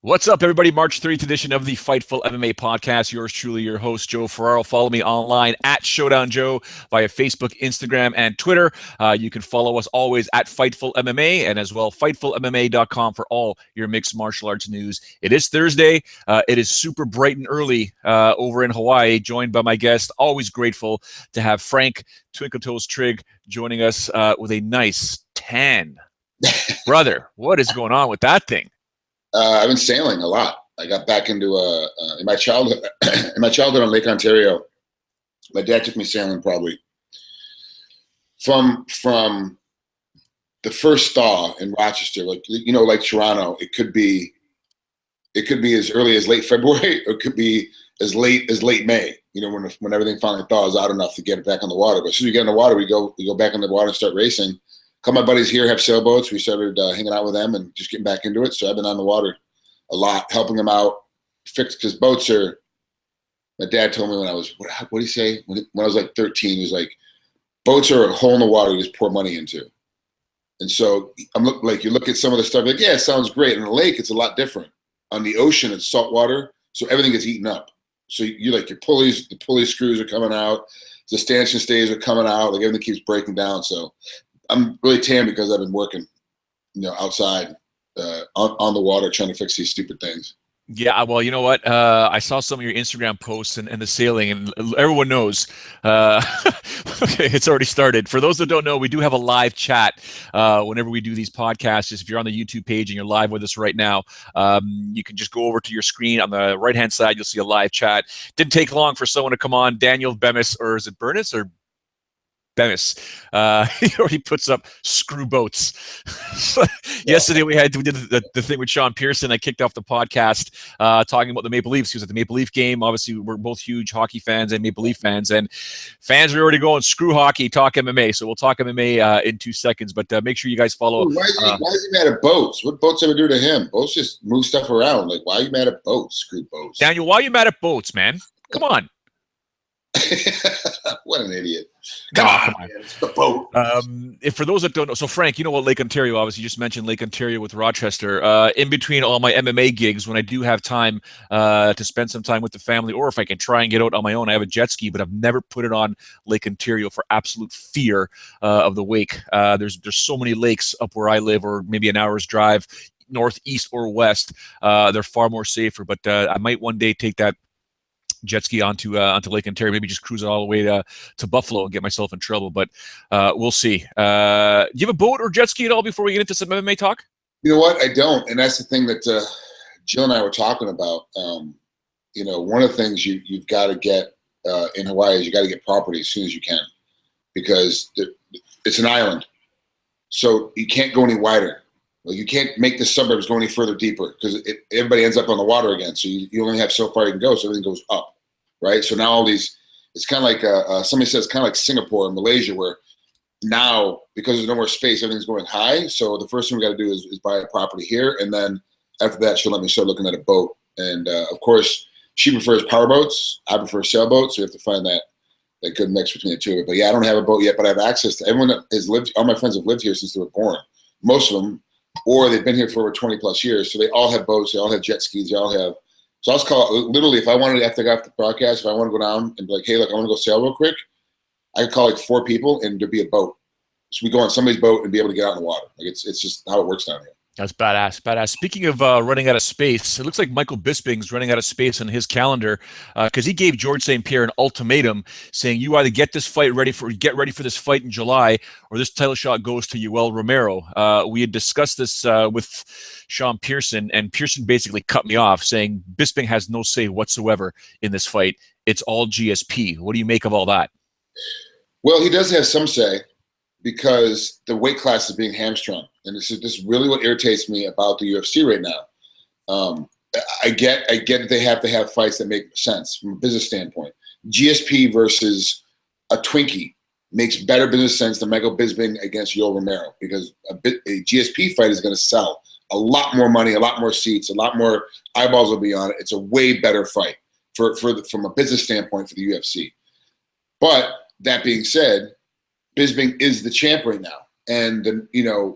What's up, everybody? March 3rd edition of the Fightful MMA podcast. Yours truly, your host, Joe Ferraro. Follow me online at Showdown Joe via Facebook, Instagram, and Twitter. You can follow us always at Fightful MMA and as well FightfulMMA.com for all your mixed martial arts news. It is Thursday. It is super bright and early over in Hawaii, joined by my guest. Always grateful to have Frank Twinkle Toes Trigg joining us with a nice tan. Brother, what is going on with that thing? I've been sailing a lot. I got back into in my childhood. In my childhood on Lake Ontario, my dad took me sailing probably from the first thaw in Rochester, like Toronto. It could be as early as late February, or it could be as late May. When everything finally thaws out enough to get it back on the water. But as soon as we get in the water, we go back in the water and start racing. A couple of my buddies here have sailboats. We started hanging out with them and just getting back into it. So I've been on the water a lot, helping them out, fix, because boats are. My dad told me when I was what did he say when I was like 13? He was like, boats are a hole in the water you just pour money into. And so you look at some of the stuff like, yeah, it sounds great. In the lake, it's a lot different. On the ocean, it's salt water, so everything gets eaten up. So your pulleys, the pulley screws are coming out, the stanchion stays are coming out, like everything keeps breaking down. So I'm really tan because I've been working, outside on the water trying to fix these stupid things. Yeah, well, you know what? I saw some of your Instagram posts and the sailing, and everyone knows okay, it's already started. For those that don't know, we do have a live chat whenever we do these podcasts. Just if you're on the YouTube page and you're live with us right now, you can just go over to your screen on the right-hand side. You'll see a live chat. Didn't take long for someone to come on. Daniel Bemis, or is it Bernis or Bemis? He already puts up screw boats. Yesterday we did the thing with Sean Pearson. I kicked off the podcast talking about the Maple Leafs. He was at the Maple Leaf game. Obviously, we're both huge hockey fans and Maple Leaf fans, and fans are already going screw hockey, talk MMA. So we'll talk MMA in 2 seconds, but make sure you guys follow. Why is he mad at boats? What boats ever do to him? Boats just move stuff around. Like, why are you mad at boats? Screw boats. Daniel, why are you mad at boats, man? Come on. What an idiot. Come on. It's the boat. If for those that don't know, so Frank, you know what Lake Ontario, obviously you just mentioned Lake Ontario with Rochester. In between all my MMA gigs, when I do have time to spend some time with the family, or if I can try and get out on my own, I have a jet ski, but I've never put it on Lake Ontario for absolute fear of the wake. There's so many lakes up where I live, or maybe an hour's drive north, east, or west. They're far more safer, but I might one day take that jet ski onto Lake Ontario, maybe just cruise it all the way to Buffalo and get myself in trouble, but we'll see. Do you have a boat or jet ski at all before we get into some MMA talk? You know what? I don't, and that's the thing that Jill and I were talking about. One of the things you've got to get in Hawaii is you got to get property as soon as you can, because it's an island, so you can't go any wider. Like, you can't make the suburbs go any further deeper, because everybody ends up on the water again. So you only have so far you can go, so everything goes up, right? So now all these, it's kind of like somebody says, kind of like Singapore and Malaysia, where now, because there's no more space, everything's going high. So the first thing we got to do is buy a property here, and then after that, she'll let me start looking at a boat. And of course, she prefers power boats. I prefer sailboats. So you have to find that good mix between the two of it. But yeah, I don't have a boat yet, but I have access to everyone that has lived. All my friends have lived here since they were born. Most of them. Or they've been here for over 20 plus years. So they all have boats, they all have jet skis, they all have. So I was called, literally, if I wanted, after I got off the broadcast, if I want to go down and be like, hey, look, I want to go sail real quick, I could call like 4 people and there'd be a boat. So we go on somebody's boat and be able to get out in the water. Like, it's just how it works down here. That's badass. Speaking of running out of space, it looks like Michael Bisping's running out of space on his calendar because he gave George St-Pierre an ultimatum saying, you either get ready for this fight in July, or this title shot goes to Yoel Romero. We had discussed this with Sean Pearson, and Pearson basically cut me off saying Bisping has no say whatsoever in this fight. It's all GSP. What do you make of all that? Well, he does have some say, because the weight class is being hamstrung. And this is really what irritates me about the UFC right now. I get that they have to have fights that make sense from a business standpoint. GSP versus a Twinkie makes better business sense than Michael Bisping against Yoel Romero, because a GSP fight is going to sell a lot more money, a lot more seats, a lot more eyeballs will be on it. It's a way better fight from a business standpoint for the UFC. But that being said, Bisping is the champ right now, and the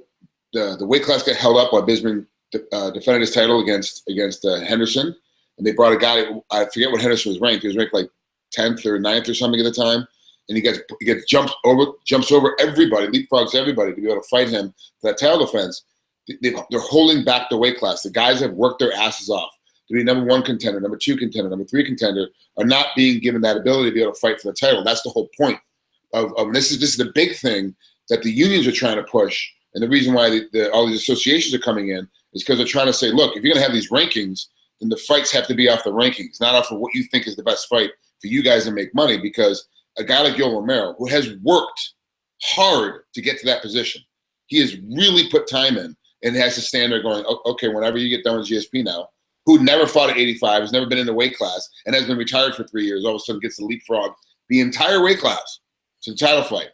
weight class got held up while Bisping defended his title against Henderson, and they brought a guy. I forget what Henderson was ranked. He was ranked like 10th or 9th or something at the time, and he jumps over everybody, leapfrogs everybody to be able to fight him for that title defense. They're holding back the weight class. The guys have worked their asses off to be number 1 contender, number 2 contender, number 3 contender, are not being given that ability to be able to fight for the title. That's the whole point of this is the big thing that the unions are trying to push, and the reason why all these associations are coming in is because they're trying to say, look, if you're going to have these rankings, then the fights have to be off the rankings, not off of what you think is the best fight for you guys to make money. Because a guy like Romero, who has worked hard to get to that position, he has really put time in and has to stand there going, okay, whenever you get done with GSP now, who never fought at 85, has never been in the weight class, and has been retired for 3 years, all of a sudden gets to leapfrog the entire weight class to the title fight.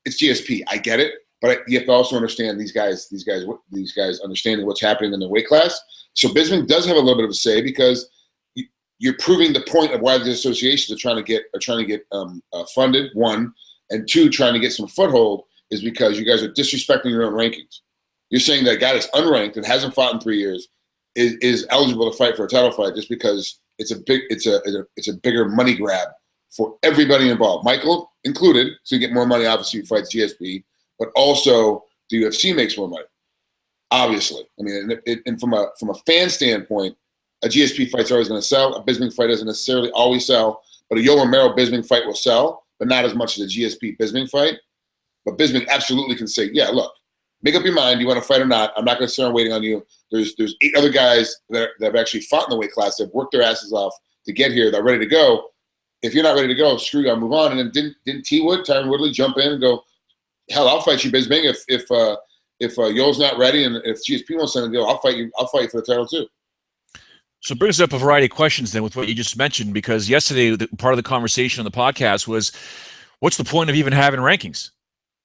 It's GSP. I get it. But you have to also understand these guys understanding what's happening in the weight class. So Bisping does have a little bit of a say, because you're proving the point of why the associations are trying to get funded. 1, and 2, trying to get some foothold is because you guys are disrespecting your own rankings. You're saying that a guy that's unranked and hasn't fought in 3 years is eligible to fight for a title fight just because it's a bigger money grab for everybody involved, Michael included. So you get more money, obviously, if he fights GSP. But also the UFC makes more money, obviously. I mean, and from a fan standpoint, a GSP fight's always going to sell. A Bisping fight doesn't necessarily always sell, but a Romero Bisping fight will sell, but not as much as a GSP Bisping fight. But Bisping absolutely can say, yeah, look, make up your mind. You want to fight or not? I'm not going to sit around waiting on you. There's 8 other guys that have actually fought in the weight class, that have worked their asses off to get here. They're ready to go. If you're not ready to go, screw you, I'll move on. And then didn't Tyron Woodley jump in and go, hell, I'll fight you, Bisping. If Yoel's not ready and if GSP wants to go, I'll fight you for the title too. So it brings up a variety of questions then with what you just mentioned, because yesterday part of the conversation on the podcast was, what's the point of even having rankings?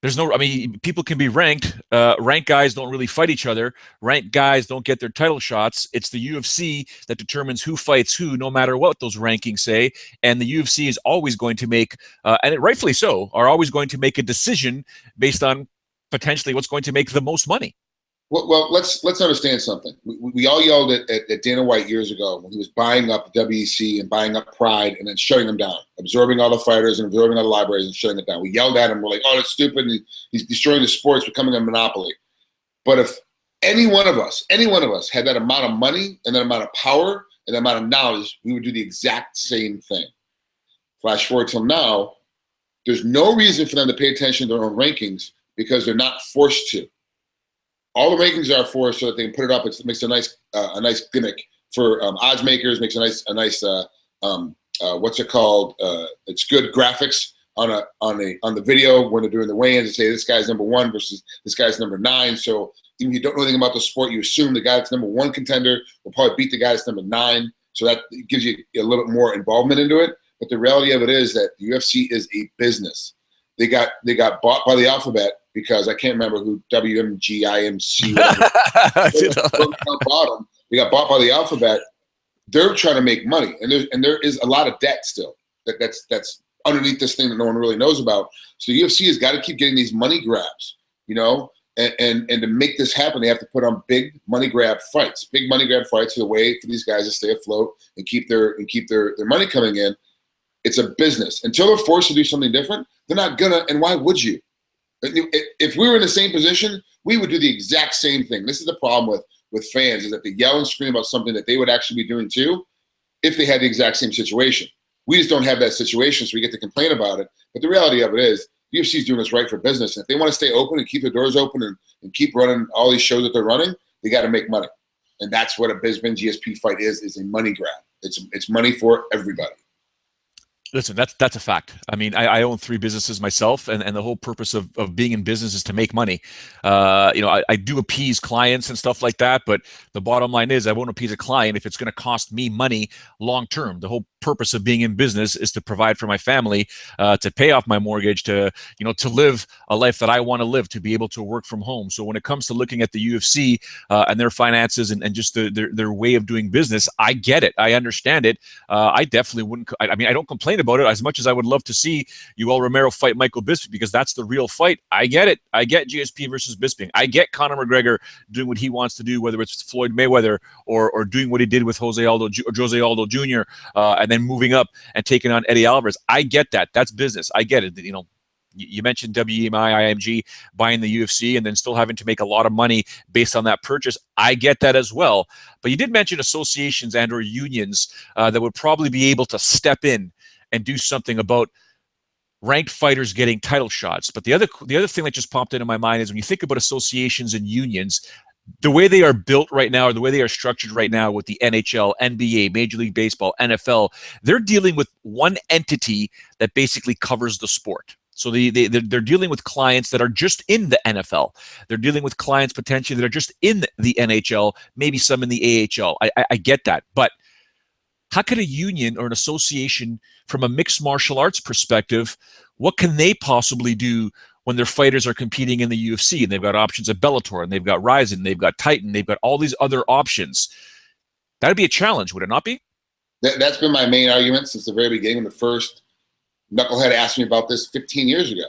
There's no, I mean, people can be ranked. Ranked guys don't really fight each other. Ranked guys don't get their title shots. It's the UFC that determines who fights who, no matter what those rankings say. And the UFC is always going to make, and rightfully so, are always going to make a decision based on potentially what's going to make the most money. Well, let's understand something. We all yelled at Dana White years ago when he was buying up WEC and buying up Pride and then shutting them down, absorbing all the fighters and absorbing all the libraries and shutting it down. We yelled at him. We're like, oh, that's stupid. And he's destroying the sport. It's becoming a monopoly. But if any one of us had that amount of money and that amount of power and that amount of knowledge, we would do the exact same thing. Flash forward till now, there's no reason for them to pay attention to their own rankings because they're not forced to. All the rankings are for so that they can put it up. It makes a nice gimmick for odds makers. Makes a nice what's it called? It's good graphics on the video when they're doing the weigh-ins to say this guy's number 1 versus this guy's number 9. So even if you don't know anything about the sport, you assume the guy that's number 1 contender will probably beat the guy that's number 9. So that gives you a little bit more involvement into it. But the reality of it is that the UFC is a business. They got bought by the alphabet because I can't remember who WMGIMC bought them. They got bought by the alphabet. They're trying to make money, and there is a lot of debt still that's underneath this thing that no one really knows about. So the UFC has got to keep getting these money grabs, you know, and to make this happen, they have to put on big money grab fights. Big money grab fights are the way for these guys to stay afloat and keep their money coming in. It's a business. Until they're forced to do something different, they're not gonna. And why would you? If we were in the same position, we would do the exact same thing. This is the problem with fans, is that they yell and scream about something that they would actually be doing too if they had the exact same situation. We just don't have that situation, so we get to complain about it. But the reality of it is, the UFC is doing this right for business. And if they want to stay open and keep their doors open and keep running all these shows that they're running, they got to make money. And that's what a Bisping GSP fight is a money grab. It's money for everybody. Listen, that's a fact. I mean, I own 3 businesses myself, and the whole purpose of being in business is to make money. I do appease clients and stuff like that, but the bottom line is I won't appease a client if it's going to cost me money long term. The whole purpose of being in business is to provide for my family, to pay off my mortgage, to live a life that I want to live, to be able to work from home. So when it comes to looking at the UFC and their finances and just their way of doing business, I get it. I understand it. I definitely wouldn't. I mean, I don't complain about it. As much as I would love to see Yoel Romero fight Michael Bisping, because that's the real fight, I get it. I get GSP versus Bisping. I get Conor McGregor doing what he wants to do, whether it's Floyd Mayweather or doing what he did with Jose Aldo Jr. And then moving up and taking on Eddie Alvarez. I get that. That's business. I get it. You know, you mentioned WEMI, IMG buying the UFC and then still having to make a lot of money based on that purchase. I get that as well. But you did mention associations and or unions that would probably be able to step in and do something about ranked fighters getting title shots. But the other thing that just popped into my mind is when you think about associations and unions, the way they are built right now, or the way they are structured right now with the NHL, NBA, Major League Baseball, NFL, they're dealing with one entity that basically covers the sport. So they're dealing with clients that are just in the NFL. They're dealing with clients potentially that are just in the NHL, maybe some in the AHL. I get that. But how could a union or an association from a mixed martial arts perspective, what can they possibly do when their fighters are competing in the UFC and they've got options at Bellator and they've got Ryzen, they've got Titan, they've got all these other options? That'd be a challenge, would it not be? That's been my main argument since the very beginning. The first knucklehead asked me about this 15 years ago.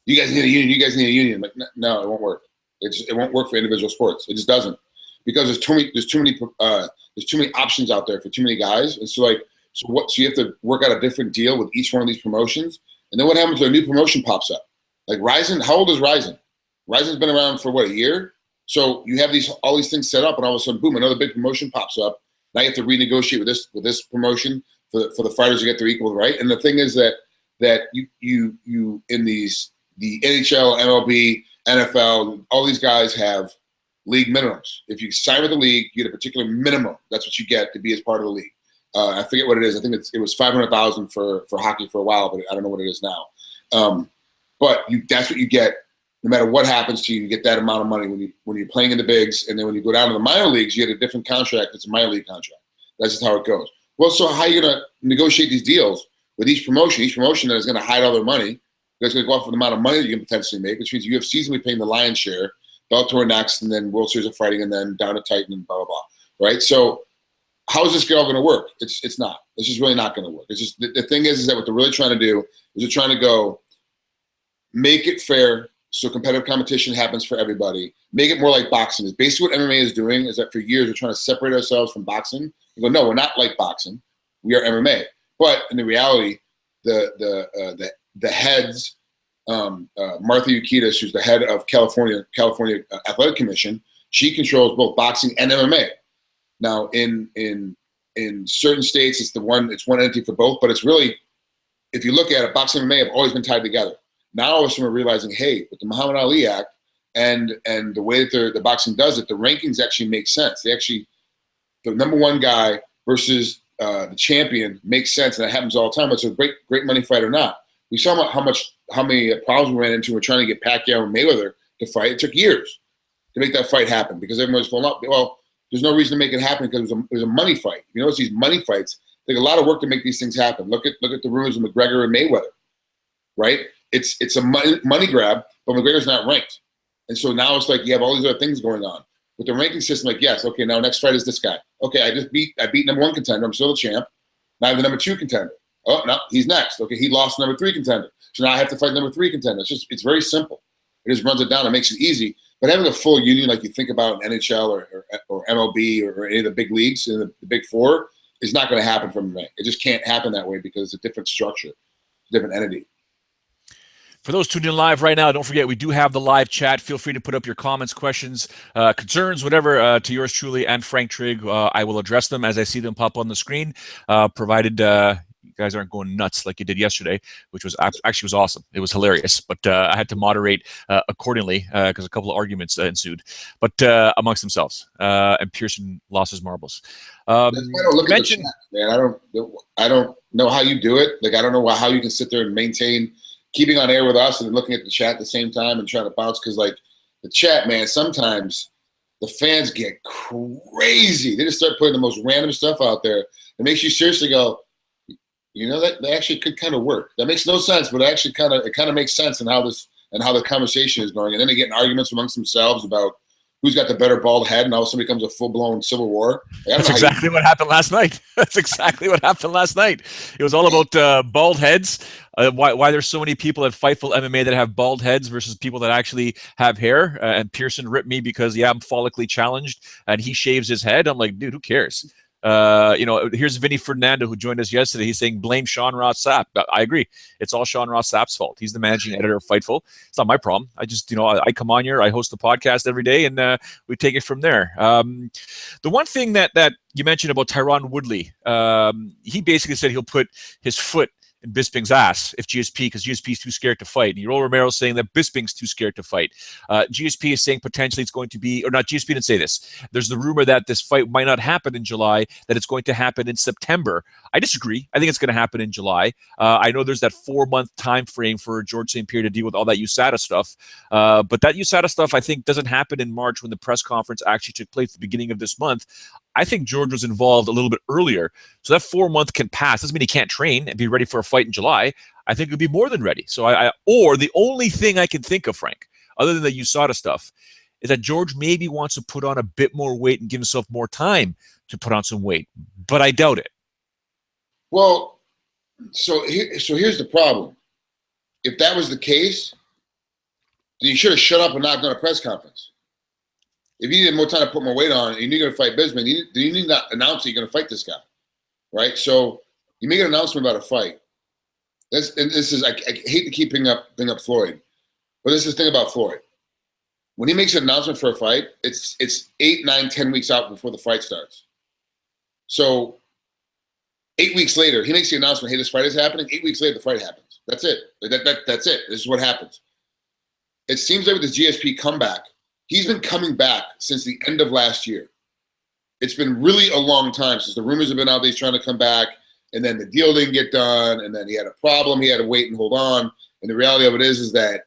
You guys need a union. You guys need a union. I'm like, no, it won't work. It won't work for individual sports. It just doesn't, because there's too many options out there for too many guys. And so you have to work out a different deal with each one of these promotions. And then what happens when a new promotion pops up? Like Ryzen, how old is Ryzen? Ryzen's been around for what, a year? So you have all these things set up, and all of a sudden, boom, another big promotion pops up. Now you have to renegotiate with this promotion for the fighters to get their equal right. And the thing is that you in the NHL, MLB, NFL, all these guys have league minimums. If you sign with the league, you get a particular minimum. That's what you get to be as part of the league. I forget what it is. I think it was $500,000 for hockey for a while, but I don't know what it is now. But that's what you get. No matter what happens to you, you get that amount of money when you're playing in the bigs, and then when you go down to the minor leagues, you get a different contract. It's a minor league contract. That's just how it goes. Well, so how are you going to negotiate these deals with each promotion? Each promotion that is going to hide all their money, that's going to go off with the amount of money that you can potentially make, which means UFC's going to be paying the lion's share, Bellator next, and then World Series of Fighting, and then down to Titan, and blah, blah, blah. Right? So how is this all going to work? It's not. It's just really not going to work. It's just the thing is that what they're really trying to do is they're trying to go make it fair so competitive competition happens for everybody. Make it more like boxing. Is basically what MMA is doing, is that for years we're trying to separate ourselves from boxing. We go, no, we're not like boxing. We are MMA. But in the reality, the heads, Martha Yukitas, who's the head of California Athletic Commission, she controls both boxing and MMA. Now, in certain states, it's one entity for both. But it's really, if you look at it, boxing and MMA have always been tied together. Now all of a sudden we're realizing, hey, with the Muhammad Ali Act and the way that the boxing does it, the rankings actually make sense. The number one guy versus the champion makes sense, and that happens all the time. It's a great money fight or not. We saw how many problems we ran into when trying to get Pacquiao and Mayweather to fight. It took years to make that fight happen because everyone was going up. Well, there's no reason to make it happen because it was a money fight. You notice these money fights take a lot of work to make these things happen. Look at the rumors of McGregor and Mayweather, right? It's a money grab, but McGregor's not ranked. And so now it's like you have all these other things going on. With the ranking system, like, yes, okay, now next fight is this guy. Okay, I beat number one contender. I'm still the champ. Now I have the number two contender. Oh, no, he's next. Okay, he lost number three contender. So now I have to fight number three contender. It's very simple. It just runs it down. It makes it easy. But having a full union like you think about in NHL or MLB or any of the big leagues, in the big four, is not going to happen from MMA. It just can't happen that way because it's a different structure, different entity. For those tuned in live right now, don't forget we do have the live chat. Feel free to put up your comments, questions, concerns, whatever, to yours truly and Frank Trigg. I will address them as I see them pop on the screen, provided you guys aren't going nuts like you did yesterday, which was actually was awesome. It was hilarious, but I had to moderate accordingly because a couple of arguments ensued, but amongst themselves. And Pearson lost his marbles. I don't look at the chat, man. I don't know how you do it. Like I don't know how you can sit there and maintain keeping on air with us and looking at the chat at the same time and trying to bounce, because like the chat, man, sometimes the fans get crazy. They just start putting the most random stuff out there. It makes you seriously go, you know, that actually could kind of work. That makes no sense, but it kind of makes sense in how the conversation is going. And then they get in arguments amongst themselves about who's got the better bald head, and all of a sudden becomes a full-blown civil war. That's exactly what happened last night. That's exactly what happened last night. It was all about bald heads. Why there's so many people at Fightful MMA that have bald heads versus people that actually have hair. And Pearson ripped me because, I'm follically challenged, and he shaves his head. I'm like, dude, who cares? Here's Vinny Fernando, who joined us yesterday. He's saying blame Sean Ross Sapp. I agree. It's all Sean Ross Sapp's fault. He's the managing editor of Fightful. It's not my problem. I just, I come on here, I host the podcast every day, and we take it from there. The one thing that you mentioned about Tyron Woodley, he basically said he'll put his foot in Bisping's ass if because GSP is too scared to fight. And Romero saying that Bisping's too scared to fight. GSP is saying potentially it's going to be, or not, GSP didn't say this. There's the rumor that this fight might not happen in July, that it's going to happen in September. I disagree. I think it's going to happen in July. I know there's that 4-month time frame for George St-Pierre to deal with all that USADA stuff. But that USADA stuff, I think, doesn't happen in March when the press conference actually took place at the beginning of this month. I think George was involved a little bit earlier. So that 4-month can pass. Doesn't mean he can't train and be ready for a fight in July. I think he'll be more than ready. So or the only thing I can think of, Frank, other than the USADA stuff, is that George maybe wants to put on a bit more weight and give himself more time to put on some weight. But I doubt it. Well, so here's the problem. If that was the case, then you should have shut up and not done a press conference. If you needed more time to put more weight on and you're going to fight Bisping, you need not announce that you're going to fight this guy, right? So you make an announcement about a fight. I hate to keep bringing up Floyd, but this is the thing about Floyd. When he makes an announcement for a fight, it's 8, 9, 10 weeks out before the fight starts. So 8 weeks later, he makes the announcement, hey, this fight is happening. 8 weeks later, the fight happens. That's it. That's it. This is what happens. It seems like with this GSP comeback, he's been coming back since the end of last year. It's been really a long time since the rumors have been out that he's trying to come back, and then the deal didn't get done, and then he had a problem. He had to wait and hold on. And the reality of it is that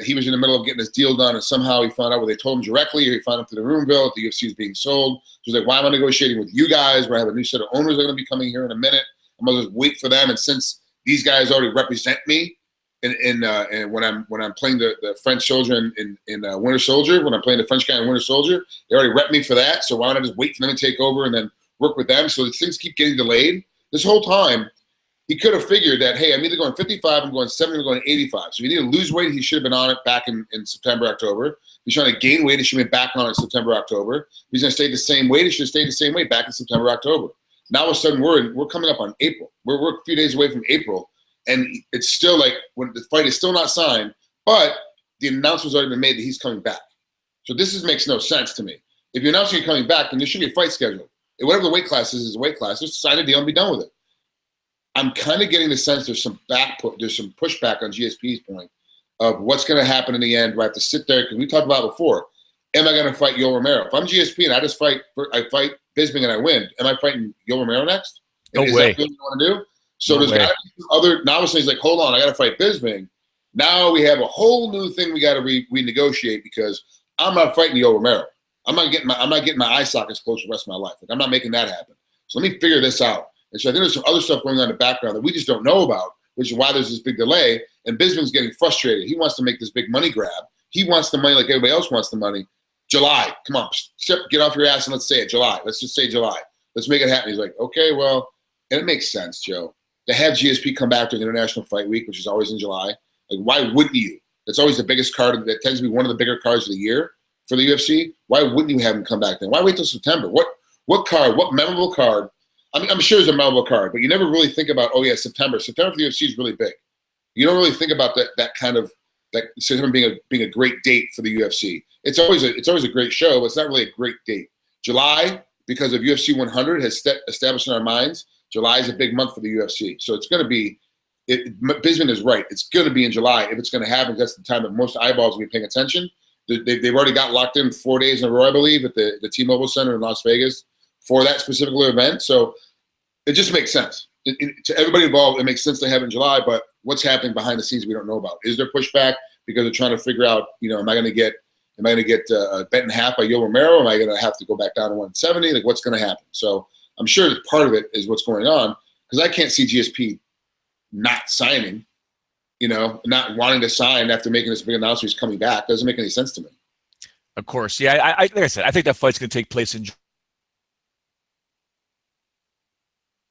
he was in the middle of getting this deal done, and somehow he found out whether they told him directly or he found out through the rumor mill that the UFC is being sold. So he's like, why am I negotiating with you guys where I have a new set of owners that are going to be coming here in a minute? I'm going to just wait for them. And since these guys already represent me, and when I'm playing the French soldier in Winter Soldier, when I'm playing the French guy in Winter Soldier, they already rep me for that. So why don't I just wait for them to take over and then work with them? So things keep getting delayed. This whole time, he could have figured that, hey, I'm either going 55, I'm going 70, I'm going 85. So if he needed to lose weight, he should have been on it back in September, October. If he's trying to gain weight, he should have been back on it in September, October. If he's going to stay the same weight, he should have stayed the same weight back in September, October. Now all of a sudden we're coming up on April. We're a few days away from April. And it's still like when the fight is still not signed, but the announcement's already been made that he's coming back. So this makes no sense to me. If you're announcing you're coming back, then there should be a fight scheduled. And whatever the weight class is a weight class. Just sign a deal and be done with it. I'm kind of getting the sense there's some pushback on GSP's point of what's going to happen in the end. Do I have to sit there? Because we talked about before. Am I going to fight Yoel Romero? If I'm GSP and I fight Bisping and I win, am I fighting Yoel Romero next? No way. Is that what you want to do? So there's got to be other. Now he's like, hold on, I got to fight Bisping. Now we have a whole new thing we got to renegotiate because I'm not fighting Yoel Romero. I'm not getting my eye sockets closed for the rest of my life. Like, I'm not making that happen. So let me figure this out. And so I think there's some other stuff going on in the background that we just don't know about, which is why there's this big delay. And Bisping's getting frustrated. He wants to make this big money grab. He wants the money like everybody else wants the money. July, come on, get off your ass and let's say it. July. Let's just say July. Let's make it happen. He's like, okay, well, and it makes sense, Joe. To have GSP come back to an International Fight Week, which is always in July, like why wouldn't you? That's always the biggest card. That tends to be one of the bigger cards of the year for the UFC. Why wouldn't you have him come back then? Why wait till September? What card? What memorable card? I mean, I'm sure there's a memorable card, but you never really think about, oh yeah, September. September for the UFC is really big. You don't really think about that kind of September being a great date for the UFC. It's always a great show, but it's not really a great date. July, because of UFC 100, has established in our minds. July is a big month for the UFC. So it's going to be, Bisping is right. It's going to be in July. If it's going to happen, that's the time that most eyeballs will be paying attention. They've already got locked in 4 days in a row, I believe, at the T-Mobile Center in Las Vegas for that specific event. So it just makes sense. To everybody involved, it makes sense to have it in July, but what's happening behind the scenes we don't know about. Is there pushback because they're trying to figure out, am I going to get bent in half by Yoel Romero? Am I going to have to go back down to 170? Like, what's going to happen? So I'm sure that part of it is what's going on because I can't see GSP not signing, not wanting to sign after making this big announcement he's coming back. Doesn't make any sense to me. Of course. Yeah, like I said, I think that fight's going to take place in.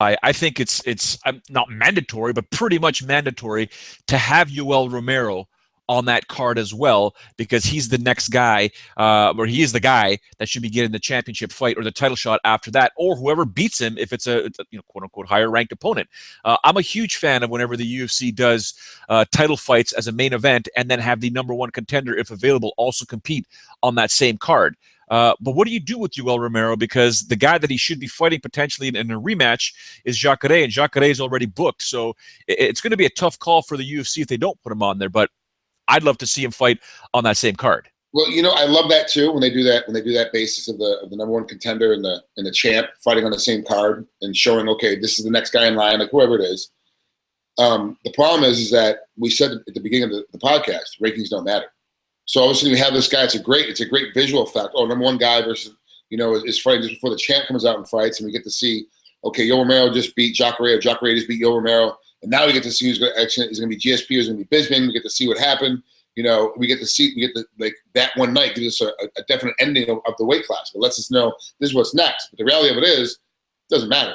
I think it's not mandatory, but pretty much mandatory to have Yoel Romero on that card as well, because he's the next guy, or he is the guy that should be getting the championship fight or the title shot after that, or whoever beats him if it's a quote unquote higher ranked opponent. I'm a huge fan of whenever the UFC does title fights as a main event and then have the number one contender, if available, also compete on that same card. But what do you do with Yoel Romero? Because the guy that he should be fighting potentially in a rematch is Jacare, and Jacare is already booked. So it's going to be a tough call for the UFC if they don't put him on there. But I'd love to see him fight on that same card. Well, I love that too when they do that. When they do that basis of the number one contender and the champ fighting on the same card and showing, okay, this is the next guy in line, like whoever it is. The problem is that we said at the beginning of the podcast, rankings don't matter. So obviously we have this guy. It's a great visual effect. Oh, number one guy versus is fighting just before the champ comes out and fights, and we get to see, okay, Yoel Romero just beat Jacare, or Jacare just beat Yoel Romero, and now we get to see who's going to be GSP, who's going to be Bisping. We get to see what happened. We get like that one night gives us a definite ending of the weight class. It lets us know this is what's next. But the reality of it is, it doesn't matter.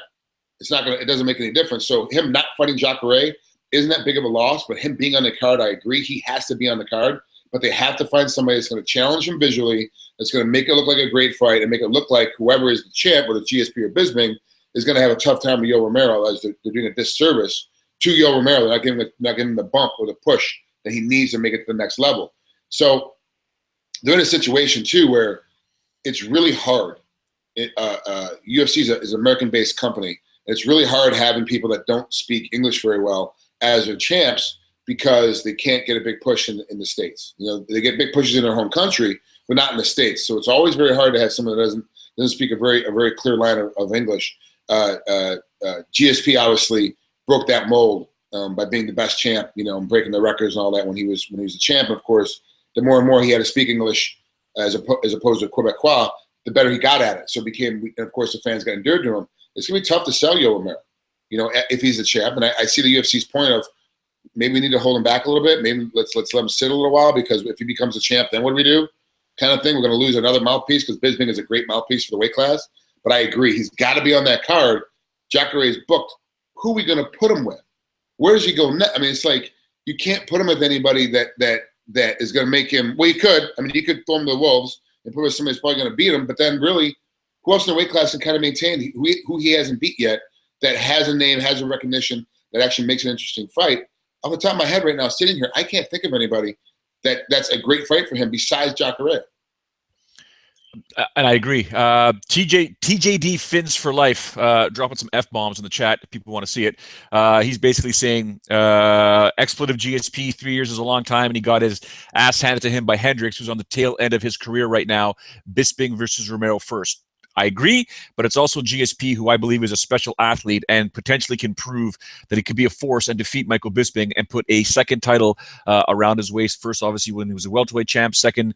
It doesn't make any difference. So him not fighting Jacare isn't that big of a loss. But him being on the card, I agree, he has to be on the card. But they have to find somebody that's going to challenge him visually, that's going to make it look like a great fight, and make it look like whoever is the champ, whether GSP or Bisping, is going to have a tough time with Yoel Romero, as they're doing a disservice to Yoel Romero. They're not giving him the bump or the push that he needs to make it to the next level. So they're in a situation too where it's really hard. UFC is an American-based company. It's really hard having people that don't speak English very well as their champs, because they can't get a big push in the States. They get big pushes in their home country, but not in the States. So it's always very hard to have someone that doesn't speak a very clear line of English. GSP obviously broke that mold by being the best champ, and breaking the records and all that when he was a champ. Of course, the more and more he had to speak English as opposed to Quebecois, the better he got at it. So it became, and of course, the fans got endeared to him. It's gonna be tough to sell Yoel Romero, if he's the champ. And I see the UFC's point of, maybe we need to hold him back a little bit. Maybe let's let him sit a little while, because if he becomes a champ, then what do we do? Kind of thing. We're going to lose another mouthpiece, because Bisping is a great mouthpiece for the weight class. But I agree, he's got to be on that card. Jacare is booked. Who are we going to put him with? Where does he go next? I mean, it's like you can't put him with anybody that is going to make him. Well, you could. I mean, you could throw him to the wolves and put him with somebody that's probably going to beat him. But then, really, who else in the weight class can kind of maintain who he hasn't beat yet, that has a name, has a recognition, that actually makes an interesting fight? Off the top of my head right now, sitting here, I can't think of anybody that's a great fight for him besides Jacare. And I agree. TJD Fins for Life, dropping some F-bombs in the chat if people want to see it. He's basically saying expletive GSP, 3 years is a long time, and he got his ass handed to him by Hendricks, who's on the tail end of his career right now. Bisping versus Romero first. I agree, but it's also GSP, who I believe is a special athlete and potentially can prove that he could be a force and defeat Michael Bisping and put a second title around his waist. First, obviously, when he was a welterweight champ. Second,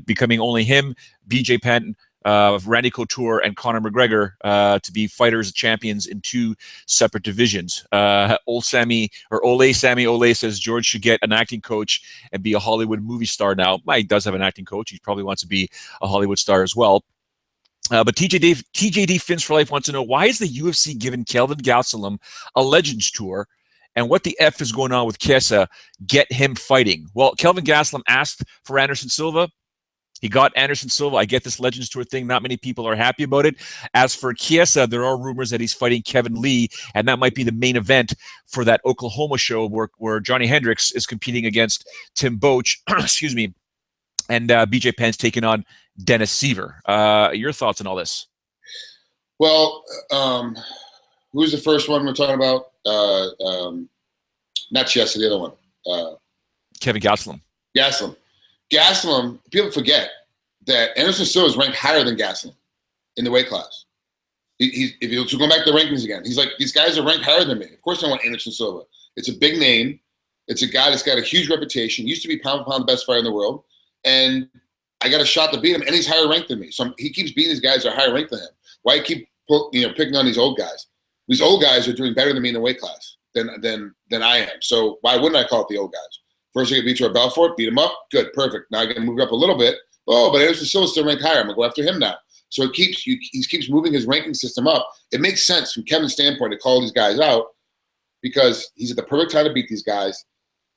becoming only him, BJ Penn, Randy Couture, and Conor McGregor to be fighters champions in two separate divisions. Ole Sammy says George should get an acting coach and be a Hollywood movie star now. He does have an acting coach. He probably wants to be a Hollywood star as well. But TJD Fins for Life wants to know, why is the UFC giving Kelvin Gastelum a Legends Tour, and what the F is going on with Chiesa? Get him fighting. Well, Kelvin Gastelum asked for Anderson Silva. He got Anderson Silva. I get this Legends Tour thing. Not many people are happy about it. As for Chiesa, there are rumors that he's fighting Kevin Lee, and that might be the main event for that Oklahoma show where Johnny Hendricks is competing against Tim Boach. Excuse me. And BJ Penn's taking on Dennis Seaver. Your thoughts on all this? Well, who's the first one we're talking about? Not Chiesa, the other one. Kevin Gastelum. Gastelum, people forget that Anderson Silva is ranked higher than Gastelum in the weight class. If you go back to the rankings again, he's like, these guys are ranked higher than me. Of course I want Anderson Silva. It's a big name. It's a guy that's got a huge reputation. He used to be pound for pound the best fighter in the world. And I got a shot to beat him, and he's higher ranked than me. So he keeps beating these guys that are higher ranked than him. Why keep picking on these old guys? These old guys are doing better than me in the weight class than I am. So why wouldn't I call it the old guys? First, I get beat to a Belfort, beat him up, good, perfect. Now I can move up a little bit. Oh, but Anderson Silva's still ranked higher. I'm going to go after him now. So he keeps moving his ranking system up. It makes sense from Kevin's standpoint to call these guys out because he's at the perfect time to beat these guys.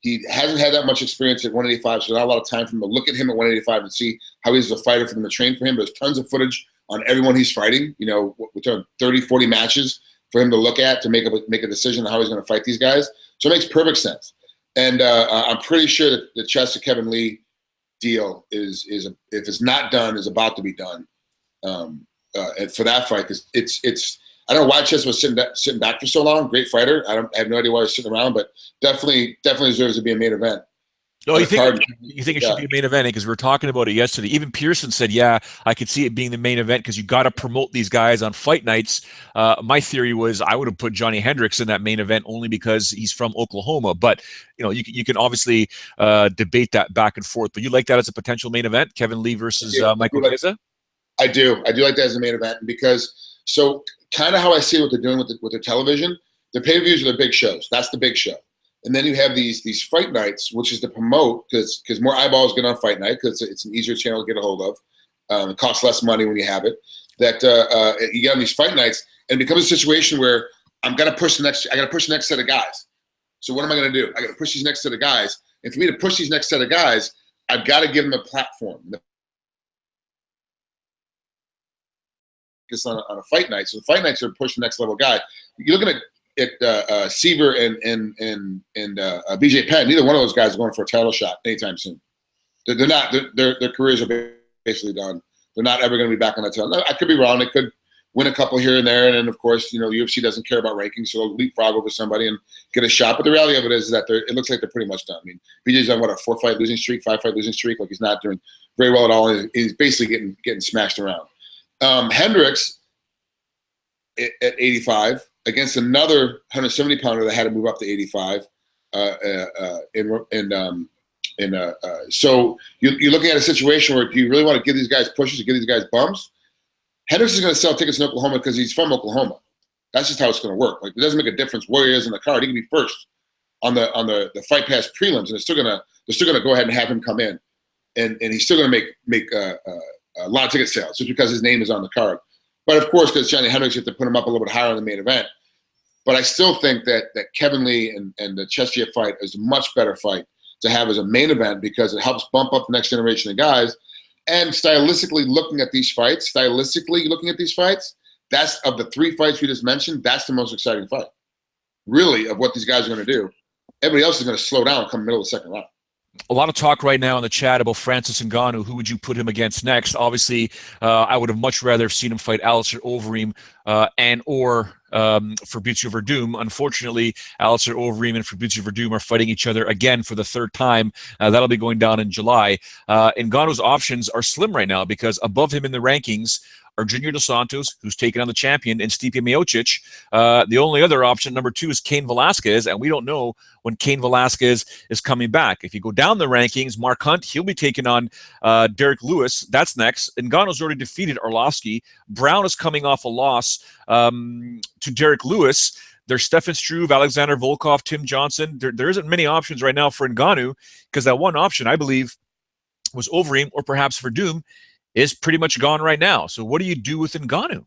He hasn't had that much experience at 185, so not a lot of time for him to look at him at 185 and see how he's a fighter for them to train for him. There's tons of footage on everyone he's fighting. You know, we're talking 30, 40 matches for him to look at to make a decision on how he's going to fight these guys. So it makes perfect sense. And I'm pretty sure that the Chester Kevin Lee deal is if it's not done, is about to be done. And for that fight, because it's I don't know why Chester was sitting back for so long. Great fighter. I have no idea why he's sitting around, but definitely deserves to be a main event. No, you think it should be a main event because we were talking about it yesterday. Even Pearson said, "Yeah, I could see it being the main event because you got to promote these guys on fight nights." My theory was I would have put Johnny Hendricks in that main event only because he's from Oklahoma. But you know, you can obviously debate that back and forth. But you like that as a potential main event, Kevin Lee versus Michael Chiesa? I do like that as a main event because kind of how I see what they're doing with the television. The pay-per-views are the big shows. That's the big show. And then you have these fight nights, which is to promote because more eyeballs get on fight night because it's an easier channel to get a hold of. It costs less money when you have it. That you get on these fight nights, and it becomes a situation where I got to push the next set of guys. So what am I going to do? I got to push these next set of guys. And for me to push these next set of guys, I've got to give them a platform. It's on a fight night, so the fight nights are push the next level guy. You're looking at Seaver and BJ Penn. Neither one of those guys are going for a title shot anytime soon. They're not. Their careers are basically done. They're not ever going to be back on that title. I could be wrong. They could win a couple here and there, and then of course, you know, the UFC doesn't care about rankings, so they'll leapfrog over somebody and get a shot. But the reality of it is that it looks like they're pretty much done. I mean, BJ's on what, a 4-fight losing streak, 5-fight losing streak. Like he's not doing very well at all. He's basically getting smashed around. Hendricks at 85 against another 170-pounder that had to move up to 85. So you're looking at a situation where do you really want to give these guys pushes, give these guys bumps? Hendricks is going to sell tickets in Oklahoma because he's from Oklahoma. That's just how it's going to work. Like it doesn't make a difference where he is in the card. He can be first on the Fight Pass prelims, and they're still gonna go ahead and have him come in, and he's still going to make a lot of ticket sales just because his name is on the card. But of course, because Johnny Hendricks, you have to put him up a little bit higher in the main event. But I still think that Kevin Lee and the Chester fight is a much better fight to have as a main event because it helps bump up the next generation of guys. And stylistically looking at these fights, that's of the 3 fights we just mentioned, that's the most exciting fight, really, of what these guys are going to do. Everybody else is going to slow down come middle of the second round. A lot of talk right now in the chat about Francis Ngannou. Who would you put him against next? Obviously, I would have much rather seen him fight Alistair Overeem or Fabricio Verdum. Unfortunately, Alistair Overeem and Fabricio Verdum are fighting each other again for the 3rd time. That'll be going down in July. Ngannou's options are slim right now because above him in the rankings are Junior Dos Santos, who's taken on the champion, and Stipe Miocic. The only other option, number 2, is Cain Velasquez, and we don't know when Cain Velasquez is coming back. If you go down the rankings, Mark Hunt, he'll be taking on Derek Lewis. That's next. Ngannou's already defeated Arlovsky. Brown is coming off a loss to Derek Lewis. There's Stefan Struve, Alexander Volkov, Tim Johnson. There isn't many options right now for Ngannou because that one option, I believe, was Overeem or perhaps Verdum, is pretty much gone right now. So what do you do with Ngannou?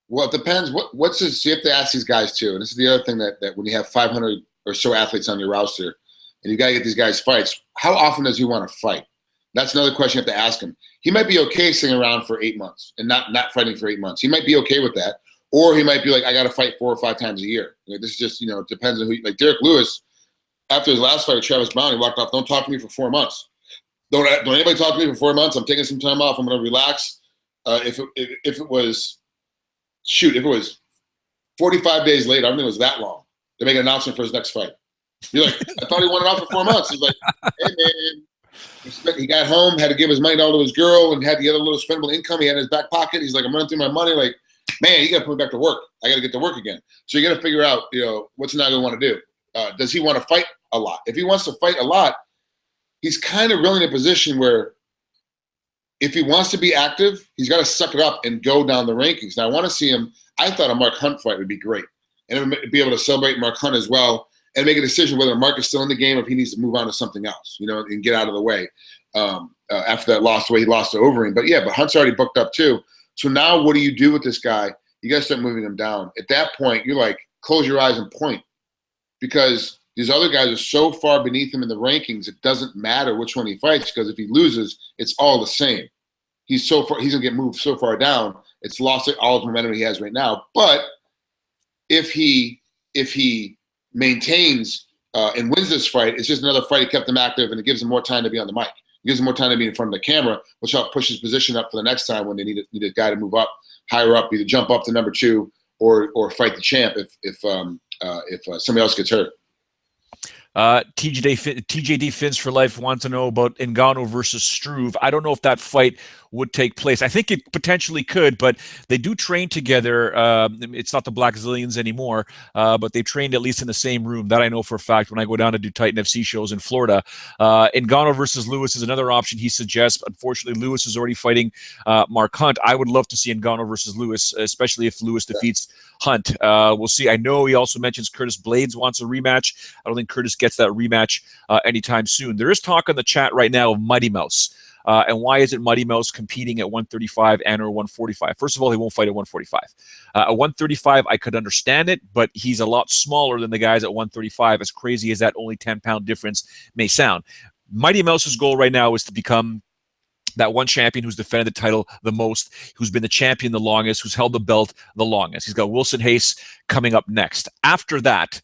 Well, it depends. What's this? You have to ask these guys too. And this is the other thing that when you have 500 or so athletes on your roster and you got to get these guys fights, how often does he want to fight? That's another question you have to ask him. He might be okay sitting around for 8 months and not fighting for 8 months. He might be okay with that. Or he might be like, I got to fight 4 or 5 times a year. Like, this is just, it depends on who. Like Derek Lewis, after his last fight with Travis Brown, he walked off, don't talk to me for 4 months. Don't anybody talk to me for 4 months. I'm taking some time off. I'm going to relax. If it was 45 days later, I don't think it was that long, to make an announcement for his next fight. You're like, I thought he wanted off for 4 months. He's like, hey, man. He got home, had to give his money all to his girl, and had the other little spendable income he had in his back pocket. He's like, I'm running through my money. Like, man, you got to put me back to work. I got to get to work again. So you got to figure out, what's Ngannou going to want to do? Does he want to fight a lot? If he wants to fight a lot, he's kind of really in a position where if he wants to be active, he's got to suck it up and go down the rankings. Now, I want to see him. I thought a Mark Hunt fight would be great. And be able to celebrate Mark Hunt as well and make a decision whether Mark is still in the game or if he needs to move on to something else, and get out of the way. after that loss, the way he lost to Overeem. But yeah, but Hunt's already booked up too. So now what do you do with this guy? You got to start moving him down. At that point, you're like, close your eyes and point, because these other guys are so far beneath him in the rankings, it doesn't matter which one he fights, because if he loses, it's all the same. He's so far, he's gonna get moved so far down. It's lost all the momentum he has right now. But if he maintains and wins this fight, it's just another fight. It kept him active, and it gives him more time to be on the mic. It gives him more time to be in front of the camera, which helps push his position up for the next time when they need a guy to move up, higher up, either jump up to number 2 or fight the champ if somebody else gets hurt. TJD Fins for Life wants to know about Ngannou versus Struve. I don't know if that fight would take place. I think it potentially could, but they do train together. It's not the Black Zillions anymore, but they trained at least in the same room. That I know for a fact when I go down to do Titan FC shows in Florida. Ngannou versus Lewis is another option he suggests. Unfortunately, Lewis is already fighting Mark Hunt. I would love to see Ngannou versus Lewis, especially if Lewis defeats Hunt. We'll see. I know he also mentions Curtis Blades wants a rematch. I don't think Curtis gets that rematch anytime soon. There is talk on the chat right now of Mighty Mouse. And why isn't Mighty Mouse competing at 135 and or 145? First of all, he won't fight at 145. At 135, I could understand it, but he's a lot smaller than the guys at 135, as crazy as that only 10-pound difference may sound. Mighty Mouse's goal right now is to become that one champion who's defended the title the most, who's been the champion the longest, who's held the belt the longest. He's got Wilson Hayes coming up next. After that,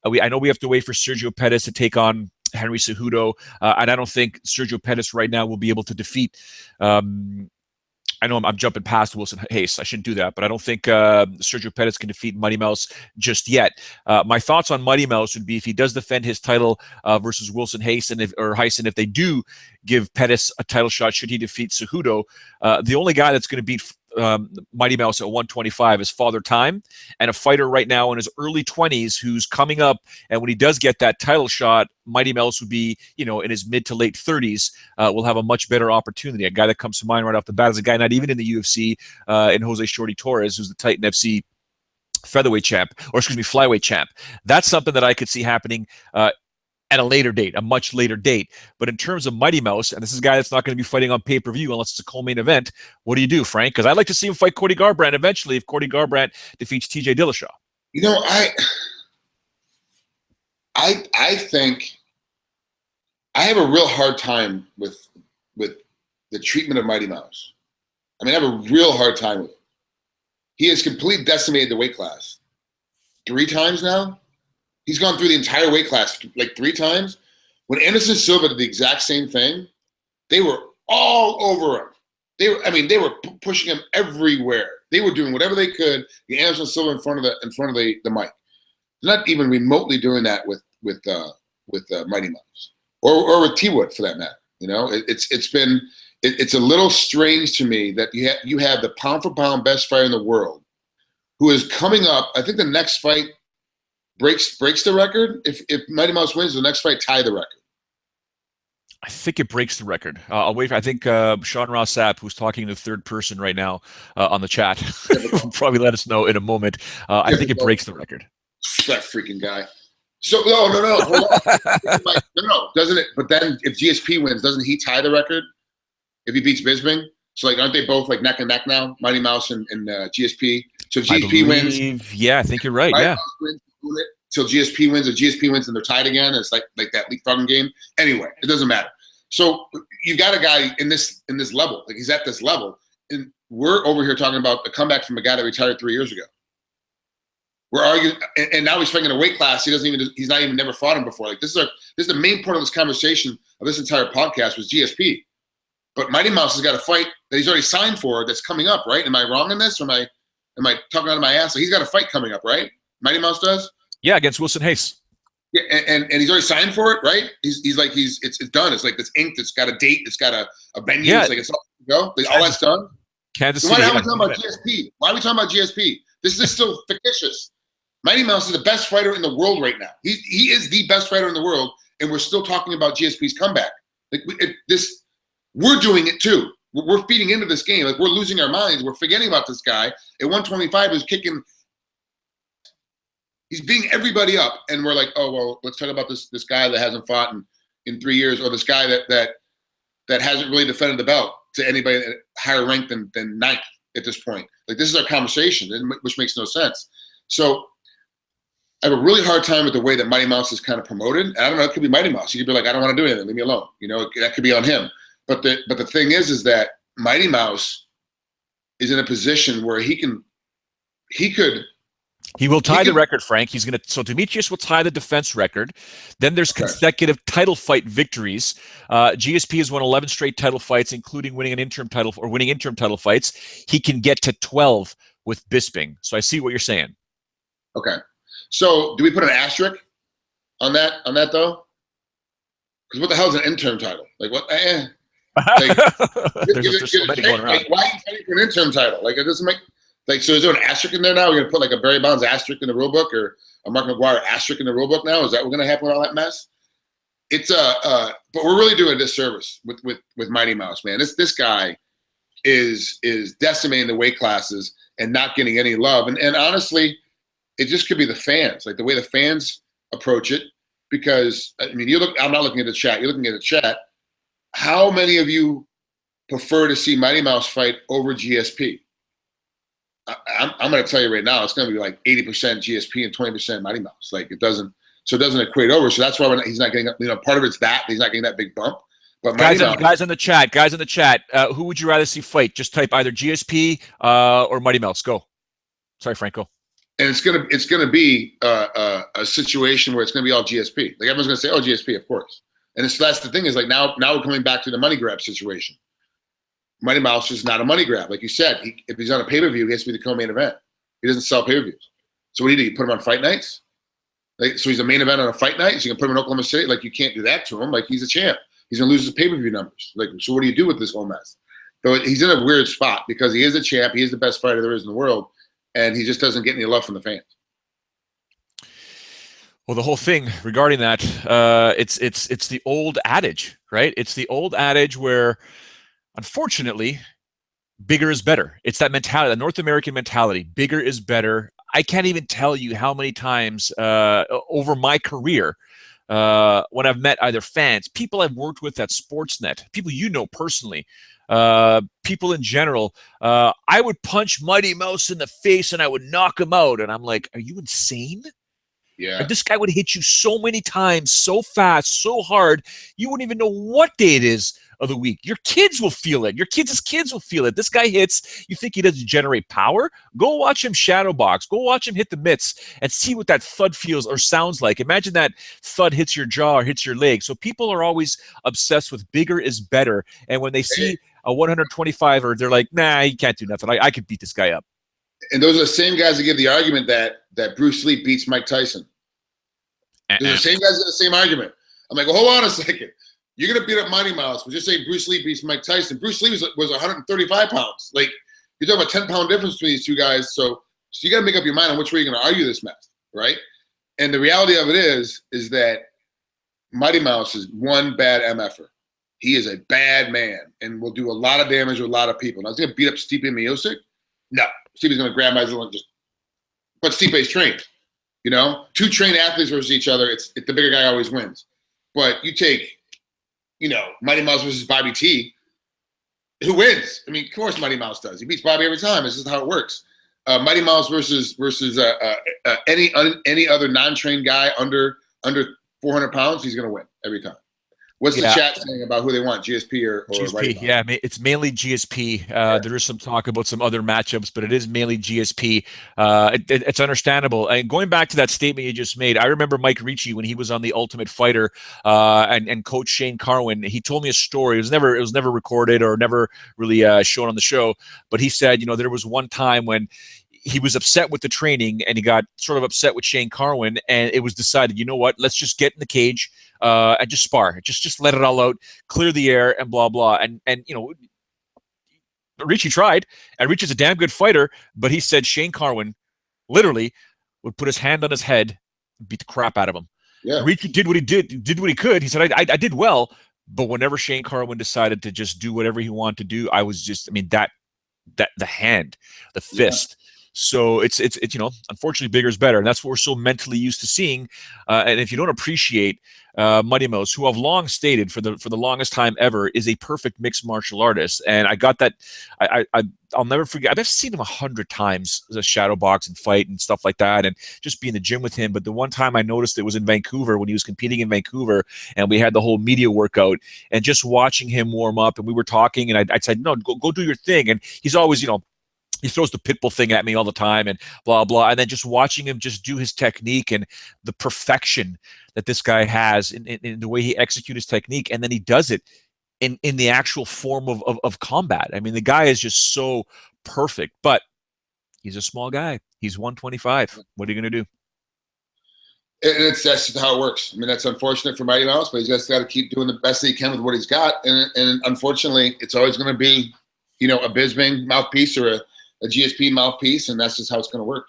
I know we have to wait for Sergio Pettis to take on Henry Cejudo, and I don't think Sergio Pettis right now will be able to defeat. I know I'm jumping past Wilson Hayes. I shouldn't do that, but I don't think Sergio Pettis can defeat Mighty Mouse just yet. My thoughts on Mighty Mouse would be if he does defend his title versus Wilson Hayes, and if they do give Pettis a title shot, should he defeat Cejudo, the only guy that's going to beat Mighty Mouse at 125 is Father Time, and a fighter right now in his early 20s who's coming up, and when he does get that title shot, Mighty Mouse would be, in his mid to late 30s, will have a much better opportunity. A guy that comes to mind right off the bat is a guy not even in the UFC, in Jose Shorty Torres, who's the Titan FC featherweight champ, flyweight champ. That's something that I could see happening at a later date, a much later date. But in terms of Mighty Mouse, and this is a guy that's not going to be fighting on pay-per-view unless it's a co-main event, what do you do, Frank? Because I'd like to see him fight Cody Garbrandt eventually if Cody Garbrandt defeats TJ Dillashaw. I think I have a real hard time with the treatment of Mighty Mouse. I have a real hard time with it. He has completely decimated the weight class 3 times now. He's gone through the entire weight class like 3 times. When Anderson Silva did the exact same thing, they were all over him. They were pushing him everywhere. They were doing whatever they could to get Anderson Silva in front of the mic. They're not even remotely doing that with Mighty Mouse or with T Wood for that matter. It's a little strange to me that you have the pound for pound best fighter in the world who is coming up. I think the next fight breaks the record. If Mighty Mouse wins, the next fight tie the record. I think it breaks the record. I'll wait. I think Sean Ross Sapp, who's talking to the third person right now on the chat, will probably let us know in a moment. I think it breaks the record. That freaking guy. So no. Hold on. No. Doesn't it? But then if GSP wins, doesn't he tie the record? If he beats Bisping, so aren't they both neck and neck now? Mighty Mouse and GSP. So GSP wins. Yeah, I think you're right. Mighty Mouse wins till GSP wins. If GSP wins, and they're tied again. It's like that leapfrogging game. Anyway, it doesn't matter. So you've got a guy in this level. He's at this level, and we're over here talking about a comeback from a guy that retired 3 years ago. We're arguing, and now he's fighting in a weight class. He's not even never fought him before. This is the main point of this conversation of this entire podcast was GSP. But Mighty Mouse has got a fight that he's already signed for that's coming up, right? Am I wrong in this? Or am I talking out of my ass? So he's got a fight coming up, right? Mighty Mouse does? Yeah, against Wilson Hayes. Yeah, and he's already signed for it, right? It's done. It's it's inked. It's got a date. It's got a venue. Yeah. It's all to go. All that's done. Kansas City. Why are we talking about GSP? Why are we talking about GSP? This is still fictitious. Mighty Mouse is the best fighter in the world right now. He is the best fighter in the world, and we're still talking about GSP's comeback. We're doing it too. We're feeding into this game. We're losing our minds. We're forgetting about this guy. At 125, he's kicking. He's beating everybody up, and we're like, oh well, let's talk about this guy that hasn't fought in 3 years, or this guy that that hasn't really defended the belt to anybody higher ranked than ninth at this point. Like, this is our conversation, which makes no sense. So I have a really hard time with the way that Mighty Mouse is kind of promoted. And I don't know, it could be Mighty Mouse. You could be like, I don't want to do anything, leave me alone. You know, that could be on him. But the thing is that Mighty Mouse is in a position where he will tie the record, Frank. So Demetrius will tie the defense record. Then there's consecutive title fight victories. GSP has won 11 straight title fights, including winning interim title fights. He can get to 12 with Bisping. So I see what you're saying. Okay. So do we put an asterisk on that though? Because what the hell is an interim title? Like what? Like, there's so many going around. Like, why are you fighting for an interim title? Like, it doesn't make. Like, so is there an asterisk in there now? We're going to put like a Barry Bonds asterisk in the rule book, or a Mark McGuire asterisk in the rule book now? Is that what's going to happen with all that mess? It's but we're really doing a disservice with Mighty Mouse, man. This guy is decimating the weight classes and not getting any love. And honestly, it just could be the fans, like the way the fans approach it. Because I mean, I'm not looking at the chat. You're looking at the chat. How many of you prefer to see Mighty Mouse fight over GSP? I'm going to tell you right now, it's going to be like 80% GSP and 20% Mighty Mouse. Like, it doesn't equate over. So that's why he's not getting, part of it's that he's not getting that big bump. But guys in the chat, who would you rather see fight? Just type either GSP or Mighty Mouse. Go. Sorry, Franco. And it's gonna be a situation where it's gonna be all GSP. Like, everyone's gonna say, "Oh, GSP, of course." And that's the thing, is like now we're coming back to the money grab situation. Mighty Mouse is not a money grab, like you said. If he's on a pay-per-view, he has to be the co-main event. He doesn't sell pay-per-views. So what do? You put him on fight nights? Like, so he's the main event on a fight night. So you can put him in Oklahoma City. Like, you can't do that to him. Like, he's a champ. He's gonna lose his pay-per-view numbers. Like, so what do you do with this whole mess? So he's in a weird spot because he is a champ. He is the best fighter there is in the world, and he just doesn't get any love from the fans. Well, the whole thing regarding that, it's the old adage, right? It's the old adage where, unfortunately, bigger is better. It's that mentality, the North American mentality. Bigger is better. I can't even tell you how many times over my career when I've met either fans, people I've worked with at Sportsnet, people you know personally, people in general, I would punch Mighty Mouse in the face and I would knock him out. And I'm like, are you insane? Yeah. Like, this guy would hit you so many times, so fast, so hard, you wouldn't even know what day it is of the week. Your kids will feel it. Your kids will feel it. This guy hits, you think he doesn't generate power? Go watch him shadow box. Go watch him hit the mitts and see what that thud feels or sounds like. Imagine that thud hits your jaw or hits your leg. So people are always obsessed with bigger is better. And when they see a 125er, they're like, nah, he can't do nothing. I could beat this guy up. And those are the same guys that give the argument that Bruce Lee beats Mike Tyson. They're the same guys that the same argument. I'm like, well, hold on a second. You're going to beat up Mighty Mouse, but just say Bruce Lee beats Mike Tyson. Bruce Lee was 135 pounds. Like, you're talking about 10-pound difference between these two guys. So you got to make up your mind on which way you're going to argue this mess, right? And the reality of it is that Mighty Mouse is one bad MFer. He is a bad man and will do a lot of damage to a lot of people. Now, he's going to beat up Stipe Miocic? No. Stipe's going to grab my and just – but Stipe's trained. You know, two trained athletes versus each other, it's the bigger guy always wins. But you take, Mighty Mouse versus Bobby T, who wins? I mean, of course Mighty Mouse does. He beats Bobby every time. This is how it works. Mighty Mouse versus any other non-trained guy under 400 pounds, he's going to win every time. What's the chat saying about who they want, GSP or GSP? Yeah, it's mainly GSP. There is some talk about some other matchups, but it is mainly GSP. It's understandable. And going back to that statement you just made, I remember Mike Ricci when he was on The Ultimate Fighter and Coach Shane Carwin. He told me a story. It was never recorded or never really shown on the show. But he said, there was one time when he was upset with the training and he got sort of upset with Shane Carwin, and it was decided, you know what, let's just get in the cage and just spar. Just let it all out, clear the air and blah, blah. And Ricci tried, and Ricci's a damn good fighter, but he said Shane Carwin literally would put his hand on his head and beat the crap out of him. Yeah. Ricci did what he could. He said, I did well, but whenever Shane Carwin decided to just do whatever he wanted to do, I was just, the hand, the fist. So it's unfortunately bigger is better, and that's what we're so mentally used to seeing. And if you don't appreciate Mighty Mouse, who I've long stated for the longest time ever is a perfect mixed martial artist, and I got that. I'll never forget. I've seen him 100 times as a shadow box and fight and stuff like that, and just be in the gym with him. But the one time I noticed it was in Vancouver when he was competing in Vancouver, and we had the whole media workout, and just watching him warm up, and we were talking, and I said, no, go do your thing, and he's always, he throws the pitbull thing at me all the time and blah, blah. And then just watching him just do his technique and the perfection that this guy has in the way he executes his technique. And then he does it in the actual form of combat. I mean, the guy is just so perfect, but he's a small guy. He's 125. What are you going to do? That's just how it works. I mean, that's unfortunate for Mighty Mouse, but he's just got to keep doing the best that he can with what he's got. And unfortunately, it's always going to be, a Bisping mouthpiece or a GSP mouthpiece, and that's just how it's going to work.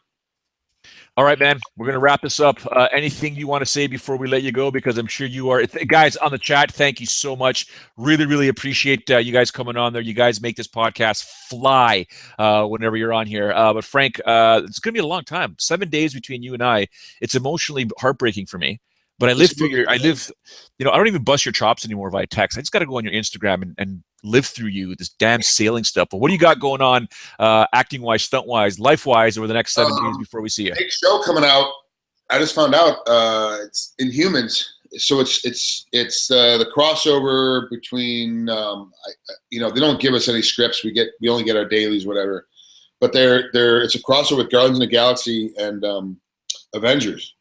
All right, man. We're going to wrap this up. Anything you want to say before we let you go? Because I'm sure you are. Guys on the chat, thank you so much. Really, really appreciate you guys coming on there. You guys make this podcast fly whenever you're on here. But Frank, it's going to be a long time. 7 days between you and I. It's emotionally heartbreaking for me. But I don't even bust your chops anymore via text. I just got to go on your Instagram and live through you, this damn sailing stuff. But what do you got going on, acting-wise, stunt-wise, life-wise, over the next 7 days before we see you? Big show coming out. I just found out it's Inhumans. So it's the crossover between they don't give us any scripts. We only get our dailies, whatever. But it's a crossover with Guardians of the Galaxy and Avengers.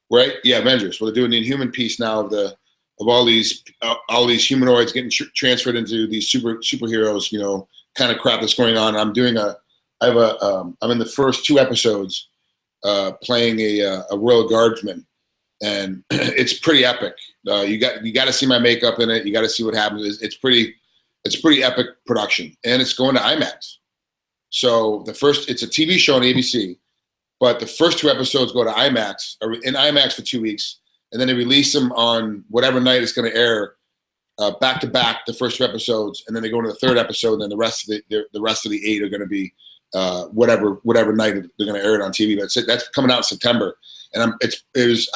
Right? Yeah, Avengers. Well, they're doing the Inhuman piece now of all these humanoids getting transferred into these superheroes. Kind of crap that's going on. I'm in the first 2 episodes, playing a Royal Guardsman, and it's pretty epic. You got to see my makeup in it. You got to see what happens. It's pretty epic production, and it's going to IMAX. So it's a TV show on ABC. But the first 2 episodes go to IMAX, or in IMAX for 2 weeks, and then they release them on whatever night it's going to air, back to back. The first 2 episodes, and then they go into the 3rd episode, and then the rest of the 8 are going to be whatever night they're going to air it on TV. That's coming out in September, and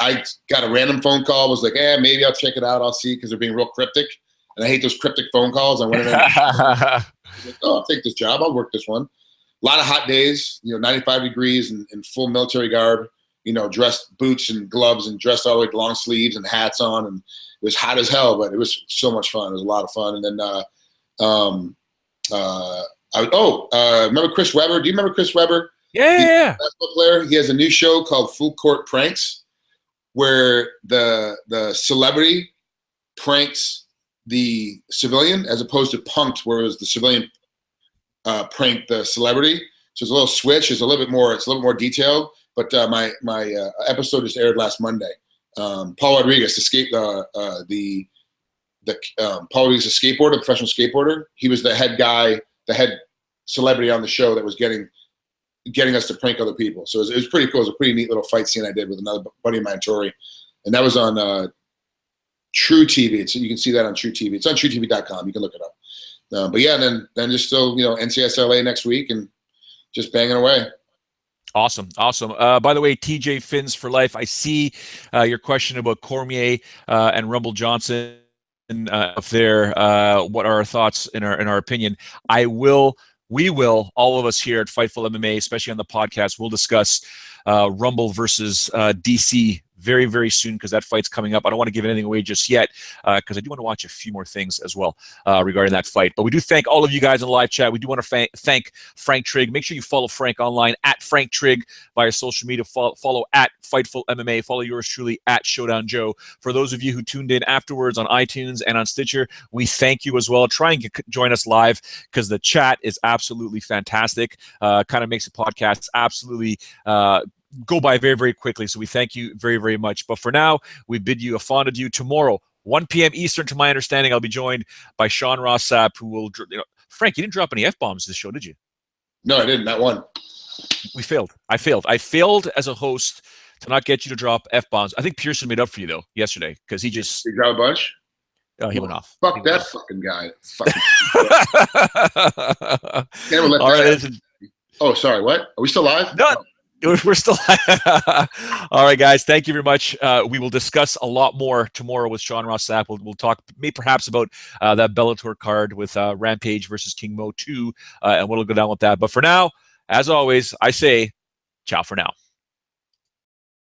I got a random phone call. Was like, maybe I'll check it out. I'll see, because they're being real cryptic, and I hate those cryptic phone calls. I went in there. Like, I'll take this job. I'll work this one. A lot of hot days, 95 degrees and full military garb, dressed boots and gloves and dressed all the way with long sleeves and hats on. And it was hot as hell, but it was so much fun. It was a lot of fun. And then, remember Chris Webber? Do you remember Chris Webber? Yeah. Basketball player. He has a new show called Full Court Pranks, where the celebrity pranks the civilian as opposed to punked, where it was the civilian prank the celebrity. So it's a little switch. It's a little bit more detailed. But my episode just aired last Monday. Paul Rodriguez, Paul Rodriguez, a skateboarder, a professional skateboarder. He was the head guy, the head celebrity on the show that was getting us to prank other people. So it was pretty cool. It was a pretty neat little fight scene I did with another buddy of mine, Tori, and that was on True TV. You can see that on True TV. It's on TrueTV.com. You can look it up. But yeah, then just still, NCSLA next week and just banging away. Awesome. By the way, TJ Fins for life. I see your question about Cormier and Rumble Johnson up there. What are our thoughts in our opinion? We will, all of us here at Fightful MMA, especially on the podcast, we'll discuss Rumble versus DC very, very soon, because that fight's coming up. I don't want to give anything away just yet, because I do want to watch a few more things as well regarding that fight. But we do thank all of you guys in the live chat. We do want to thank Frank Trigg. Make sure you follow Frank online at Frank Trigg via social media. Follow at Fightful MMA. Follow yours truly at Showdown Joe. For those of you who tuned in afterwards on iTunes and on Stitcher, we thank you as well. Try and join us live, because the chat is absolutely fantastic. Kind of makes the podcast absolutely go by very, very quickly. So we thank you very, very much. But for now, we bid you a fond adieu. Tomorrow, 1 p.m. Eastern, to my understanding, I'll be joined by Sean Ross Sapp, who will, Frank, you didn't drop any F-bombs this show, did you? No, I didn't. Not one. We failed. I failed as a host to not get you to drop F-bombs. I think Pearson made up for you, though, yesterday, because he just... He dropped a bunch? Oh, he went off. Fuck that fucking guy. Fucking All right, Oh, sorry. What? Are we still live? No, we're still. All right, guys. Thank you very much. We will discuss a lot more tomorrow with Sean Ross Sapp. We'll talk maybe perhaps about that Bellator card with Rampage versus King Mo 2, and we'll go down with that. But for now, as always, I say ciao for now.